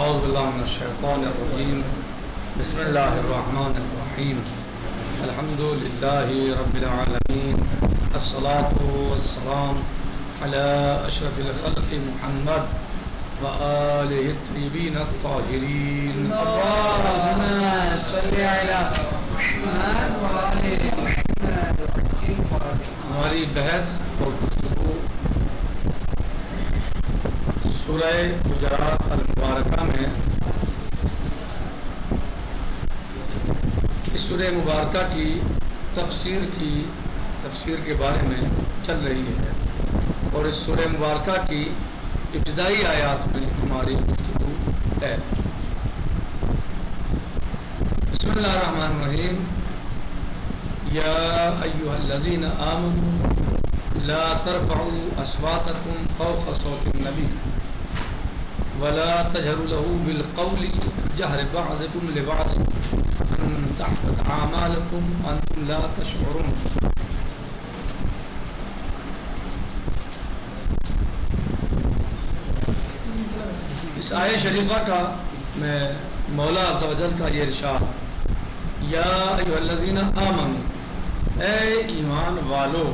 اعوذ باللہ من الشیطان الرجیم بسم اللہ الرحمن الرحیم الحمد للہ رب العالمین الصلاة والسلام علی اشرف الخلق محمد وآلہ الطیبین الطاہرین اللہم صلی علی محمد وآلہ محمد. ہماری بحث اور گفتگو سورہ حجرات المبارکہ میں اس سورہ مبارکہ کی تفسیر کے بارے میں چل رہی ہے اور اس سورہ مبارکہ کی ابتدائی آیات میں ہماری گفتگو ہے. بسم اللہ الرحمن الرحیم. یا ایھا الذین آمنوا لا ترفعوا اصواتکم فوق صوت النبی ولا تجهروا له بالقول جهر بعضكم لبعض ان تحبط اعمالكم وانتم لا تشعرون. اس آیت شریفہ کا میں مولا عز و جل کا یہ ارشاد یا ایھا الذین آمنوا اے ایمان والو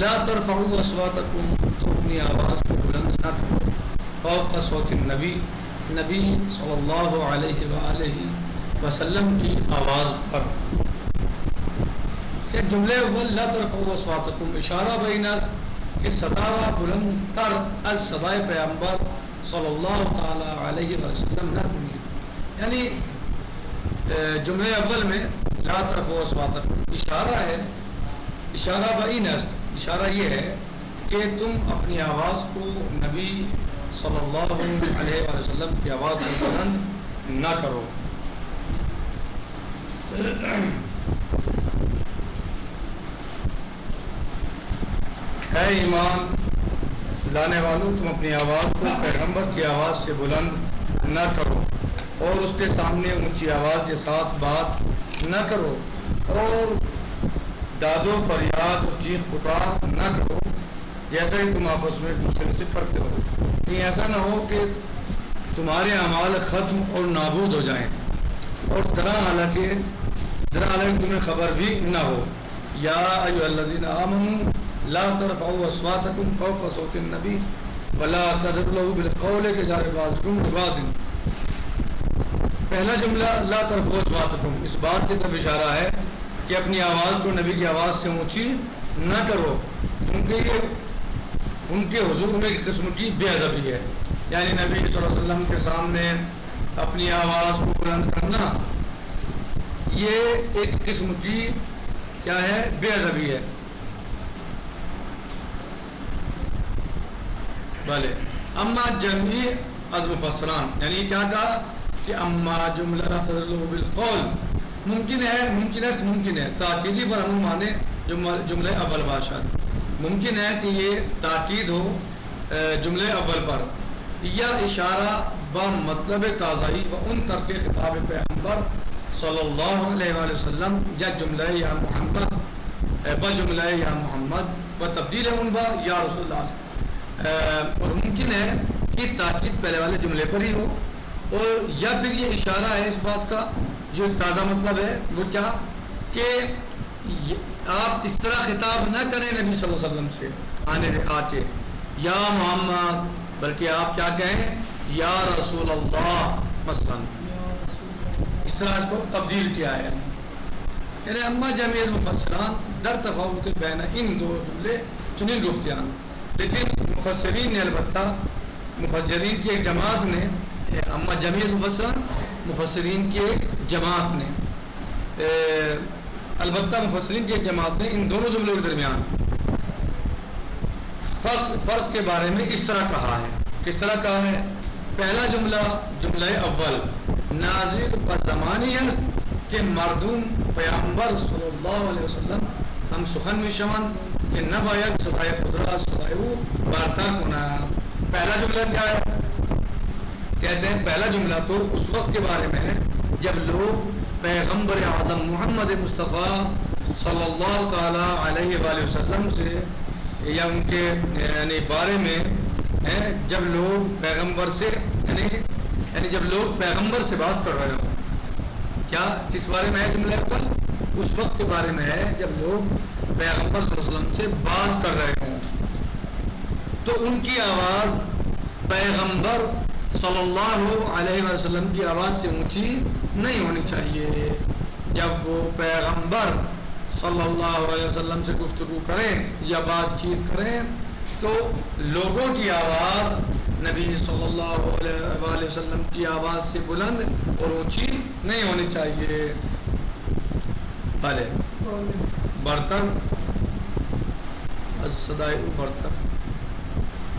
لا ترفعوا اصواتکم تو اپنی آواز کو بلند نہ کرو فوق صوت النبی نبی صلی اللہ علیہ وآلہ وسلم کی آواز پر. کہ جملے اول لا ترفعوا اصواتکم اشارہ بین کہ صدا بلند تر از صدائے پیغمبر صلی اللہ تعالی علیہ وسلم نہ کنی. یعنی جملے اول میں لا ترفعوا اصواتکم اشارہ ہے، اشارہ بین است، اشارہ یہ ہے کہ تم اپنی آواز کو نبی صلی اللہ علیہ وسلم کی آواز کو بلند نہ کرو. اے ایمان لانے والوں تم اپنی آواز کو پیغمبر کی آواز سے بلند نہ کرو اور اس کے سامنے اونچی آواز کے ساتھ بات نہ کرو اور داد و فریاد اور چیخ پکار نہ کرو جیسا کہ تم آپس میں ایک دوسرے سے کرتے ہو. نہیں ایسا نہ ہو کہ تمہارے اعمال ختم اور نابود ہو جائیں اور طرح حالانکہ تمہیں خبر بھی نہ ہو. یا ایھا الذین آمنوا لا ترفعوا اصواتکم فوق صوت النبی ولا تجهروا له بالقول كجهر بعضکم لبعض. پہلا جملہ لا ترفعوا اصواتکم اس بات کی طرف اشارہ ہے کہ اپنی آواز کو نبی کی آواز سے اونچی نہ کرو کیونکہ یہ ان کے حضور میں ایک قسم کی بے ادبی ہے. یعنی نبی صلی اللہ علیہ وسلم کے سامنے اپنی آواز کو بلند کرنا یہ ایک قسم کی کیا ہے، بے ادبی ہے. بھلے اما جمعی از مفسران یعنی کیا کہا کہ اما جملہ تدل بالقول ممکن ہے تاکیدی پر ہم مانے جملے اول باشد. ممکن ہے کہ یہ تاکید ہو جملے اول پر یا اشارہ با مطلب تازائی و ان طرف خطاب پیغمبر صلی اللہ علیہ وآلہ وسلم یا جملہ یا محمد با جملہ یا محمد و تبدیل ان با یا رسول اللہ. اور ممکن ہے کہ تاکید پہلے والے جملے پر ہی ہو اور یا پھر یہ اشارہ ہے اس بات کا جو تازہ مطلب ہے وہ کیا کہ آپ اس طرح خطاب نہ کریں نبی صلی اللہ علیہ وسلم سے آ کے یا محمد، بلکہ آپ کیا کہیں یا رسول اللہ مثلا. اس طرح اس کو تبدیل کیا ہے. یعنی اما جمعی المفسران در تفاوت بین ان دو جملے چنین گفتیان. لیکن مفسرین نے البتہ مفسرین کی ایک جماعت نے اما جمعی المفسران مفسرین کی ایک جماعت نے البتہ مفسرین کی ایک جماعت نے ان دونوں جملوں کے درمیان فرق کے بارے میں اس طرح کہا ہے. کس طرح کہا ہے؟ پہلا جملہ اول نازل بزمانی ہے کہ مردم پیغمبر صلی اللہ علیہ وسلم ہم سخن میں شمن کہ نہ باید صدای خدرہ صدای او بارتا ہونا. پہلا جملہ کیا ہے؟ کہتے ہیں پہلا جملہ تو اس وقت کے بارے میں ہے جب لوگ پیغمبر اعظم محمد مصطفیٰ صلی اللہ تعالی علیہ وآلہ وسلم سے یا ان کے یعنی بارے میں جب لوگ پیغمبر سے یعنی یعنی جب لوگ پیغمبر سے بات کر رہے ہوں. کیا کس بارے میں ہے جملہ اول؟ اس وقت کے بارے میں ہے جب لوگ پیغمبر صلی اللہ علیہ وسلم سے بات کر رہے ہوں تو ان کی آواز پیغمبر صلی اللہ علیہ وسلم کی آواز سے اونچی نہیں ہونی چاہیے. جب وہ پیغمبر صلی اللہ علیہ وسلم سے گفتگو کریں یا بات چیت کریں تو لوگوں کی آواز نبی صلی اللہ علیہ وسلم کی آواز سے بلند اور اونچی نہیں ہونی چاہیے. بھلے برتن صدائے برتن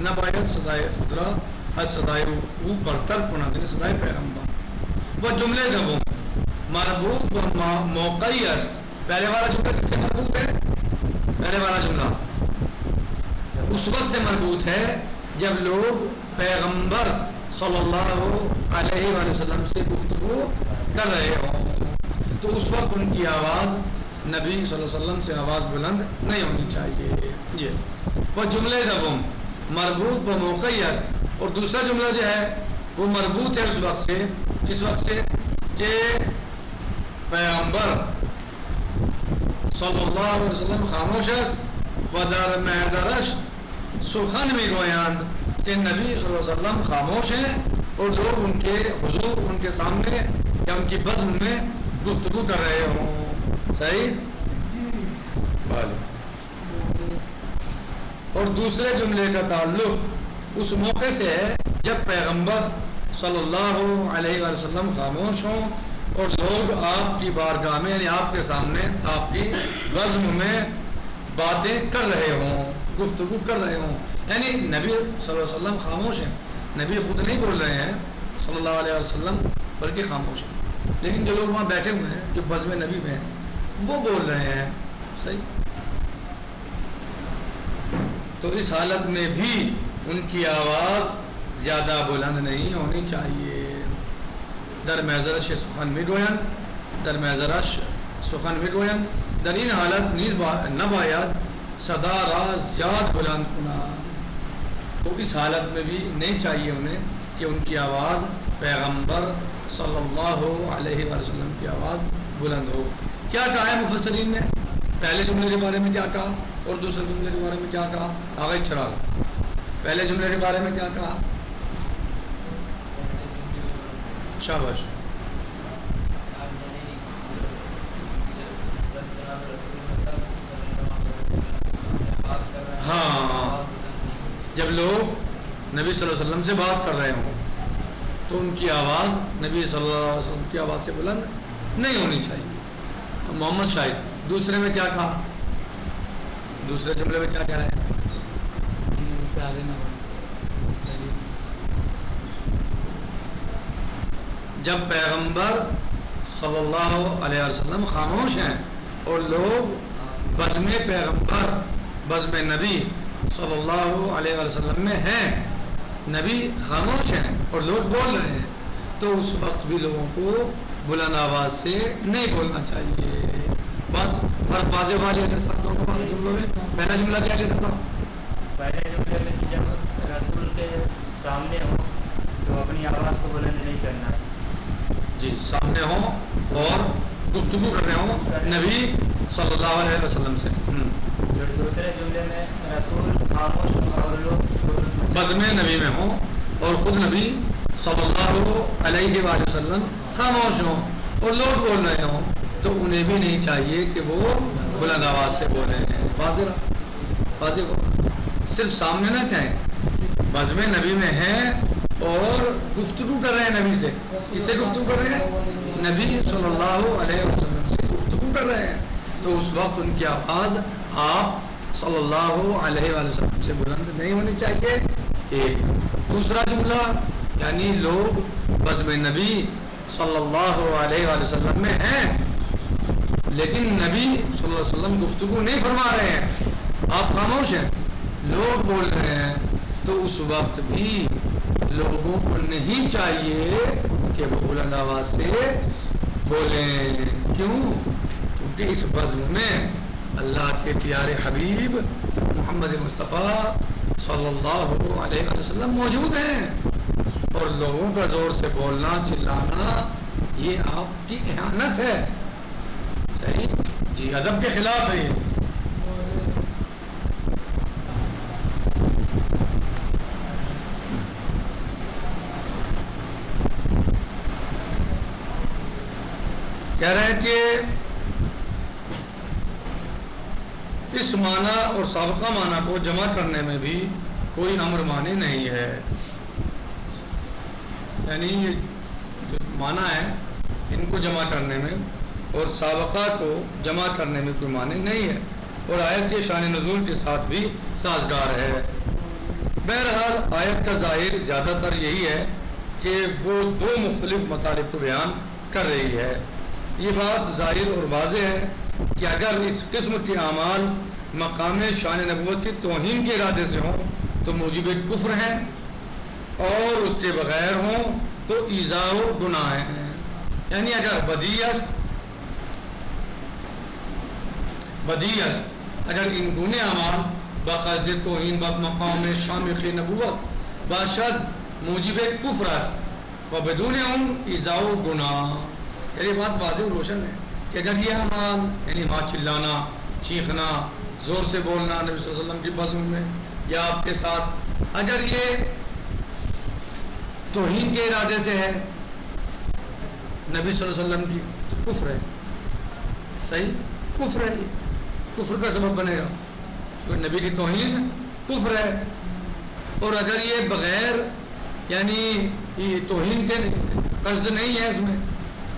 نہ باید صدائے خدرہ از صدائے او برتر کنند صدائے پیغمبر وہ جملے دبوں مربوط و موقعی است. پہلے والا جملہ کس سے مربوط ہے؟ پہلے والا جملہ اس وقت سے مربوط ہے جب لوگ پیغمبر صلی اللہ علیہ وآلہ وسلم سے گفتگو کر رہے ہوں تو اس وقت ان کی آواز نبی صلی اللہ علیہ وسلم سے آواز بلند نہیں ہونی چاہیے. یہ وہ جملے دبوں مربوط و موقعی است. اور دوسرا جملہ جو ہے وہ مربوط ہے اس وقت سے. کس وقت سے؟ کہ پیغمبر صلی اللہ علیہ وسلم خاموش است و در محضرش سخن میگویند کہ نبی صلی اللہ علیہ وسلم خاموش ہیں اور لوگ ان کے حضور ان کے سامنے یا ان کی بزم میں گفتگو کر رہے ہوں. صحیح؟ اور دوسرے جملے کا تعلق اس موقع سے ہے جب پیغمبر صلی اللہ علیہ وسلم خاموش ہوں اور لوگ آپ کی بارگاہ میں یعنی آپ کے سامنے آپ کی بزم میں باتیں کر رہے ہوں گفتگو کر رہے ہوں. یعنی نبی صلی اللہ علیہ وسلم خاموش ہیں. نبی خود نہیں بول رہے ہیں صلی اللہ علیہ وسلم بلکہ خاموش ہیں. لیکن جو لوگ وہاں بیٹھے ہوئے ہیں جو بزم نبی میں ہیں وہ بول رہے ہیں. صحیح؟ تو اس حالت میں بھی ان کی آواز زیادہ بلند نہیں ہونی چاہیے. در محضرش سخن میگویند در محضرش سخن میگویند در این حالت نیز نباید صدا را زیاد بلند کنا. تو اس حالت میں بھی نہیں چاہیے انہیں کہ ان کی آواز پیغمبر صلی اللہ علیہ وسلم کی آواز بلند ہو. کیا کہا ہے مفسرین نے؟ پہلے جملے کے بارے میں کیا کہا اور دوسرے جملے کے بارے میں کیا کہا؟ آگے چراغ. پہلے جملے کے بارے میں کیا کہا؟ شاباش. ہاں جب لوگ نبی صلی اللہ علیہ وسلم سے بات کر رہے ہوں تو ان کی آواز نبی صلی اللہ علیہ وسلم کی آواز سے بلند نہیں ہونی چاہیے. محمد شاہد دوسرے میں کیا کہا؟ دوسرے جملے میں کیا کہا ہے؟ جب پیغمبر صلی اللہ علیہ وسلم خاموش ہیں اور لوگ بزم پیغمبر بزم نبی صلی اللہ علیہ وسلم میں ہیں نبی خاموش ہیں اور لوگ بول رہے ہیں تو اس وقت بھی لوگوں کو بلند آواز سے نہیں بولنا چاہیے. بات فرق واضح واضح ہے سب لوگوں کے جملوں میں. پہلا جملہ کیا لیتا صاحب؟ پہلے جملے میں جب رسول کے سامنے ہو تو اپنی آواز کو بلند نہیں کرنا ہے. جی سامنے ہوں اور گفتگو کر رہے ہوں نبی صلی اللہ علیہ وسلم سے. دوسرے جملے میں رسول خاموش اور لوگ بزم نبی میں ہوں اور خود نبی صلی اللہ علیہ وآلہ وسلم خاموش ہوں اور لوگ بول رہے ہوں تو انہیں بھی نہیں چاہیے کہ وہ بلند آواز سے بولیں. واضح ہو. صرف سامنے نہ کہیں بزم نبی میں ہیں اور گفتگو کر رہے ہیں نبی سے. کس سے گفتگو کر رہے ہیں؟ نبی صلی اللہ علیہ وسلم سے گفتگو کر رہے ہیں تو اس وقت ان کی آواز آپ صلی اللہ علیہ وسلم سے بلند نہیں ہونی چاہیے. ایک دوسرا جملہ یعنی لوگ بزم نبی صلی اللہ علیہ وسلم میں ہیں لیکن نبی صلی اللہ علیہ وسلم گفتگو نہیں فرما رہے ہیں آپ خاموش ہیں لوگ بول رہے ہیں تو اس وقت بھی لوگوں کو نہیں چاہیے کہ وہ بلند آواز سے بولیں. کیوں؟ کیونکہ اس بزم میں اللہ کے پیارے حبیب محمد مصطفیٰ صلی اللہ علیہ وسلم موجود ہیں. اور لوگوں کا زور سے بولنا چلانا یہ آپ کی اہانت ہے. صحیح جی ادب کے خلاف ہے یہ. کہہ رہے ہیں کہ اس معنی اور سابقہ معنی کو جمع کرنے میں بھی کوئی امر معنی نہیں ہے. یعنی یہ جو معنی ہے ان کو جمع کرنے میں اور سابقہ کو جمع کرنے میں کوئی معنی نہیں ہے اور آیت کے شان نزول کے ساتھ بھی سازگار ہے. بہرحال آیت کا ظاہر زیادہ تر یہی ہے کہ وہ دو مختلف مطالب کو بیان کر رہی ہے. یہ بات ظاہر اور واضح ہے کہ اگر اس قسم کے اعمال مقام شان نبوت کی توہین کے ارادے سے ہوں تو موجب کفر ہیں اور اس کے بغیر ہوں تو ایذاء و گناہ ہیں. یعنی اگر بدیعت اگر ان گنے اعمال بقصد توہین مقام شامخ نبوت باشد موجب کفر است و بدون ان ایذاء و گناہ. یہ بات واضح و روشن ہے کہ اگر یہ اعمال یعنی ماں چلانا چیخنا زور سے بولنا نبی صلی اللہ علیہ وسلم کی بزم میں یا آپ کے ساتھ اگر یہ توہین کے ارادے سے ہے نبی صلی اللہ علیہ وسلم کی تو کفر ہے. صحیح کفر ہے. یہ کفر کا سبب بنے گا. کوئی نبی کی توہین کفر ہے. اور اگر یہ بغیر یعنی یہ توہین کے قصد نہیں ہے اس میں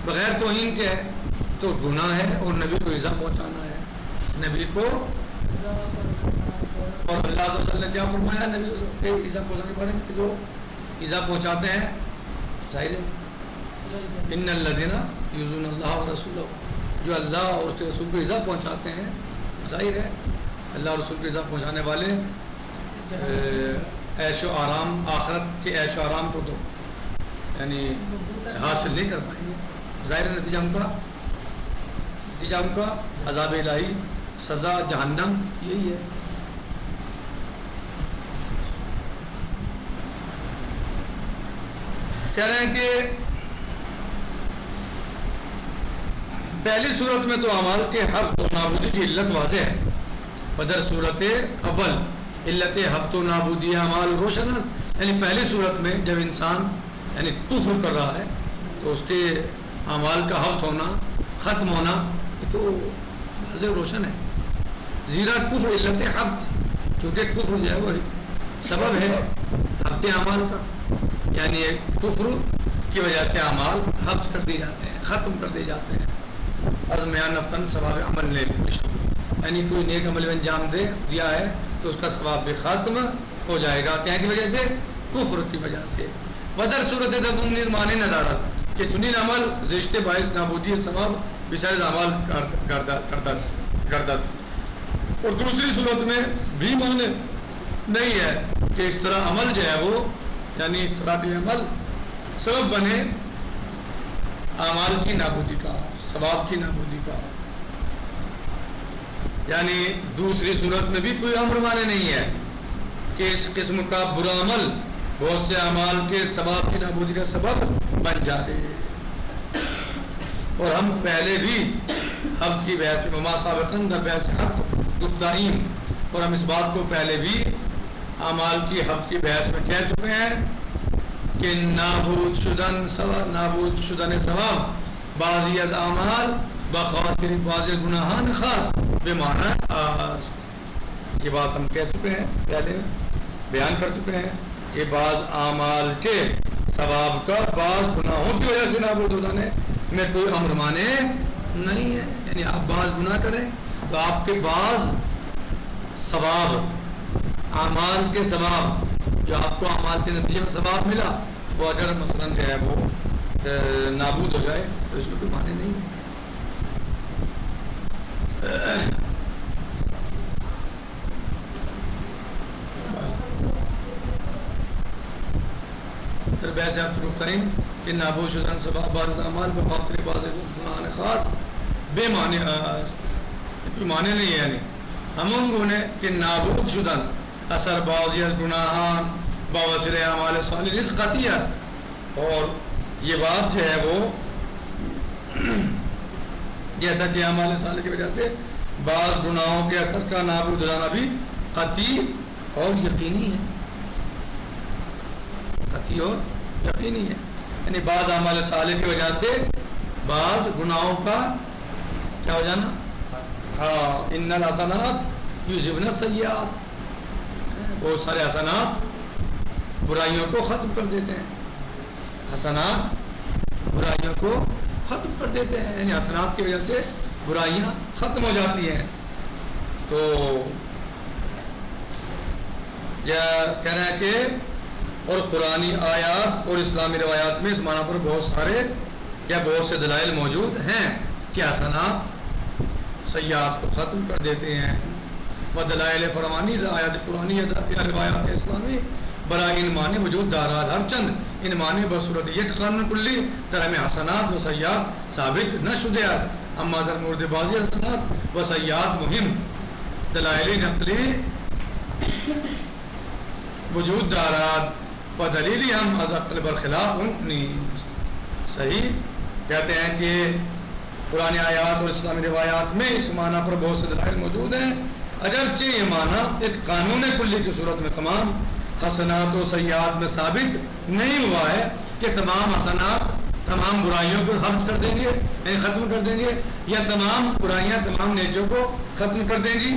بغیر توہین کے ہے تو گناہ ہے اور نبی کو ایذا پہنچانا ہے. نبی کو اور اللہ عز و جل نے کیا فرمایا نبی صلی اللہ علیہ وسلم کے ایذا پہنچانے کے بارے میں کہ جو ایذا پہنچاتے ہیں ظاہر ہے ان الذین یؤذون اللہ ورسولہ جو اللہ اور اس کے رسول کو ایذا پہنچاتے ہیں ظاہر ہے اللہ اور رسول کو ایذا پہنچانے والے عیش و آرام آخرت کے عیش و آرام کو تو یعنی حاصل نہیں کر پائیں گے. ظاہر نتیجہ ان کا عذاب الہی سزا جہنم یہی ہے. کہہ رہے ہیں کہ پہلی صورت میں تو اعمال کے حق و نابودی کی علت واضح ہے. بدر صورت اول علت حق و نابودی اعمال روشن ہے. یعنی پہلی صورت میں جب انسان یعنی کفر کر رہا ہے تو اس کے اعمال کا حفظ ہونا ختم ہونا یہ تو واضح روشن ہے. زیرا کفر علت حفظ کیونکہ کفر جو ہے وہ سبب ہے حفظ اعمال کا. یعنی کفر کی وجہ سے اعمال حفظ کر دیے جاتے ہیں ختم کر دیے جاتے ہیں. ازمیان نفتن ثواب عمل نے یعنی کوئی نیک عمل انجام دیا ہے تو اس کا ثواب بھی ختم ہو جائے گا. کیا کی وجہ سے کفر کی وجہ سے. بدر صورت تدمن معنی ندارت کہ سنی عمل رشتے باعث نابودی ثواب بسائر اعمال گردد. اور دوسری صورت میں بھی معنی نہیں ہے کہ اس طرح عمل جو ہے وہ یعنی اس طرح کے عمل سبب بنے اعمال کی نابودی کا ثواب کی نابودی کا. یعنی دوسری صورت میں بھی کوئی امر معنی نہیں ہے کہ اس قسم کا برا عمل بہت سے اعمال کے ثواب کی نابودی کا سبب بن جائے. اور ہم پہلے بھی حفظ کی بحث میں مما سابقاً در بحث حفظ گفتائیم اور ہم اس بات کو پہلے بھی اعمال کی حفظ کی بحث میں کہہ چکے ہیں کہ نابود شدن ثواب بعضی از اعمال بخاطر بعض گناہان خاص بمعنی است. یہ بات ہم کہہ چکے ہیں پہلے بیان کر چکے ہیں کہ بعض اعمال کے ثواب کا بعض گناہوں کی وجہ سے نابود ہو جانے میں کوئی امر مانے نہیں ہے. یعنی آپ بعض گناہ کریں تو آپ کے بعض ثواب اعمال کے ثواب جو آپ کو اعمال کے نتیجے میں ثواب ملا وہ اگر مثلاً جو ہے وہ نابود ہو جائے تو اس میں کوئی معنی نہیں ہے. پھر بحث آپ گفتائیں کہ نابود شدن ثواب بعض اعمال بخاطر بعض گناہان خاص بے معنی است. کوئی معنی نہیں ہے. یعنی ہم گنے کہ نابود شدن اثر بعضی از گناہان باوسر اعمال صالح رزق قطعی است اور یہ بات جو ہے وہ جیسا کہ اعمال صالح کی وجہ سے بعض گناہوں کے اثر کا نابود ہو جانا بھی قطعی اور یقینی ہے، قطعی اور یقینی ہے. یعنی بعض اعمال صالح کی وجہ سے بعض گناہوں کا کیا ہو جانا. ہاں، ان الحسنات یذہبن السیئات، بہت سارے حسنات برائیوں کو ختم کر دیتے ہیں. حسنات برائیوں کو ختم کر دیتے ہیں، یعنی حسنات کی وجہ سے برائیاں ختم ہو جاتی ہیں. تو یہ کہہ رہے ہیں کہ اور قرآنی آیات اور اسلامی روایات میں اس معنی پر بہت سارے یا بہت سے دلائل موجود ہیں کہ حسنات سیئات کو ختم کر دیتے ہیں. و دلائل فرمانی آیات قرآنی یا روایات اسلامی برائے ان معنی وجود دارات، ہر چند ان معنی بصورت یک قانون کلی در ہمیں حسنات و سیئات ثابت نہ شدے است، اما در مورد بازی حسنات و سیئات مهم دلائل نقلی وجود دارات و دلیلی ہم از عقل برخلاف نیست. صحیح کہتے ہیں کہ قرآن آیات اور اسلامی روایات میں اس معنی پر بہت سے دلائل موجود ہیں، اگرچہ یہ معنی ایک قانون کلی کی صورت میں تمام حسنات و سیئات میں ثابت نہیں ہوا ہے کہ تمام حسنات تمام برائیوں کو خرچ کر دیں گے، یعنی ختم کر دیں گے، یا تمام برائیاں تمام نیکیوں کو ختم کر دیں گی.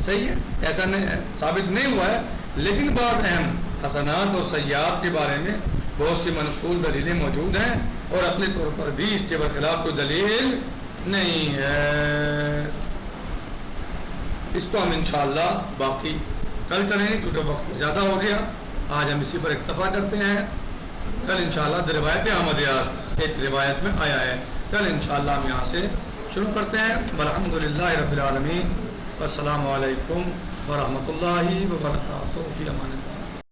صحیح ہے، ایسا ثابت نہیں ہوا ہے، لیکن بعض اہم حسنات اور سیئات کے بارے میں بہت سی منقول دلیلیں موجود ہیں اور عقلی طور پر بھی اس کے برخلاف کوئی دلیل نہیں ہے. اس کو ہم انشاءاللہ باقی کل کریں گے کیونکہ وقت زیادہ ہو گیا. آج ہم اسی پر اکتفا کرتے ہیں. کل انشاءاللہ روایت احمد یاس ایک روایت میں آیا ہے، کل انشاءاللہ ہم یہاں سے شروع کرتے ہیں. الحمدللہ رب العالمین، والسلام علیکم ورحمۃ اللہ وبرکاتہ. فی امان اللہ.